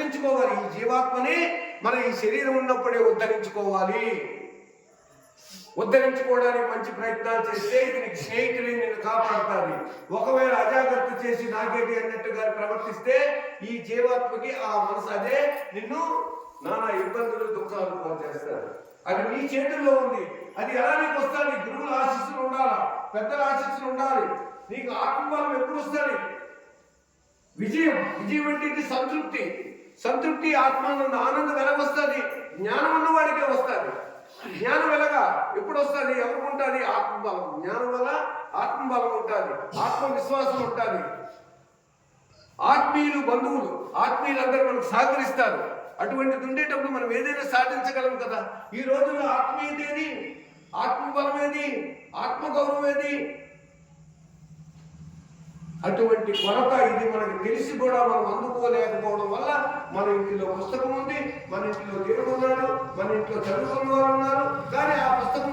ఉద్ధరించుకోవాలి. ఈ జీవాత్మని మన ఈ శరీరం ఉన్నప్పుడే ఉద్ధరించుకోవాలి. ఉద్ధరించుకోవడానికి మంచి ప్రయత్నాలు చేస్తే ఇది నీకు స్నేహితులు నిన్ను కాపాడుతుంది. ఒకవేళ అజాగ్రత్త చేసి నాకేటి అన్నట్టుగా ప్రవర్తిస్తే ఈ జీవాత్మకి ఆ మనసు అదే నిన్ను నానా ఇబ్బందులు దుఃఖాలు పోచేస్తారు. అది నీ చేతుల్లో ఉంది. అది ఎలా నీకు వస్తుంది? గురువుల ఆశీస్సులు ఉండాలి, పెద్దల ఆశీస్సులు ఉండాలి. నీకు ఆత్మబలం ఎప్పుడు వస్తుంది? విజయం అంటే సంతృప్తి. సంతృప్తి ఆత్మానంద ఆనందం ఎలాగొస్తుంది? జ్ఞానం ఉన్నవాడికే వస్తుంది. జ్ఞానం ఎలాగా ఎప్పుడు వస్తుంది? ఎవరికి ఉంటుంది? ఆత్మబలం. జ్ఞానం వల్ల ఆత్మబలం ఉంటుంది, ఆత్మవిశ్వాసం ఉంటుంది. ఆత్మీయులు బంధువులు ఆత్మీయులందరూ మనకు సహకరిస్తారు. అటువంటిది ఉండేటప్పుడు మనం ఏదైనా సాధించగలం కదా. ఈ రోజుల్లో ఆత్మీయత ఏది? ఆత్మబలం ఏది? ఆత్మగౌరవం ఏది? అటువంటి కొరత ఇది మనకి తెలిసి కూడా మనం అందుకోలేకపోవడం వల్ల మన ఇంటిలో పుస్తకం ఉంది, మన ఇంట్లో దేవుడు ఉన్నాడు, మన ఇంట్లో చదువుకున్న వారు ఉన్నారు, కానీ ఆ పుస్తకం